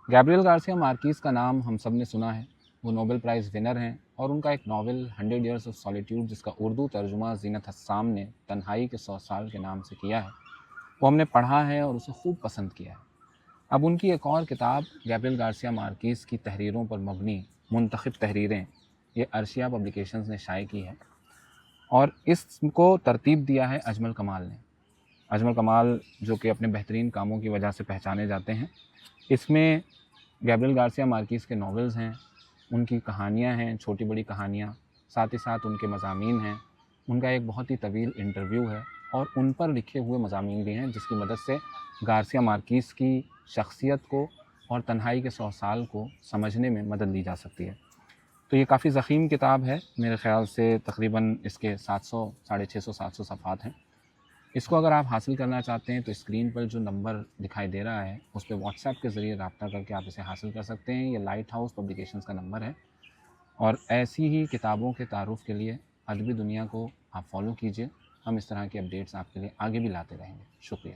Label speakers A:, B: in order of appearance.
A: Gabriel Garcia مارکیز کا نام ہم سب نے سنا ہے، وہ نوبل پرائز ونر ہیں، اور ان کا ایک ناول 100 ایئرس آف سالیٹیوڈ، جس کا اردو ترجمہ زینت حسام نے تنہائی کے 100 سال کے نام سے کیا ہے، وہ ہم نے پڑھا ہے اور اسے خوب پسند کیا ہے۔ اب ان کی ایک اور کتاب گیبریل گارسیا مارکیز کی تحریروں پر مبنی منتخب تحریریں، یہ ارشیا پبلیکیشنز نے شائع کی ہے، اور اس کو ترتیب دیا ہے اجمل کمال نے۔ اجمل کمال جو کہ اپنے بہترین کاموں کی وجہ سے پہچانے جاتے ہیں، اس میں گیبریل گارسیا مارکیز کے ناولز ہیں، ان کی کہانیاں ہیں، چھوٹی بڑی کہانیاں، ساتھ ہی ساتھ ان کے مضامین ہیں، ان کا ایک بہت ہی طویل انٹرویو ہے، اور ان پر لکھے ہوئے مضامین بھی ہیں جس کی مدد سے گارسیا مارکیز کی شخصیت کو اور تنہائی کے 100 سال کو سمجھنے میں مدد لی جا سکتی ہے۔ تو یہ کافی ضخیم کتاب ہے، میرے خیال سے تقریباً اس کے 700 650 700 صفحات ہیں۔ اس کو اگر آپ حاصل کرنا چاہتے ہیں تو اسکرین پر جو نمبر دکھائی دے رہا ہے اس پہ واٹس ایپ کے ذریعے رابطہ کر کے آپ اسے حاصل کر سکتے ہیں۔ یہ لائٹ ہاؤس پبلیکیشنز کا نمبر ہے، اور ایسی ہی کتابوں کے تعارف کے لیے ادبی دنیا کو آپ فالو کیجئے۔ ہم اس طرح کی اپڈیٹس آپ کے لیے آگے بھی لاتے رہیں گے۔ شکریہ۔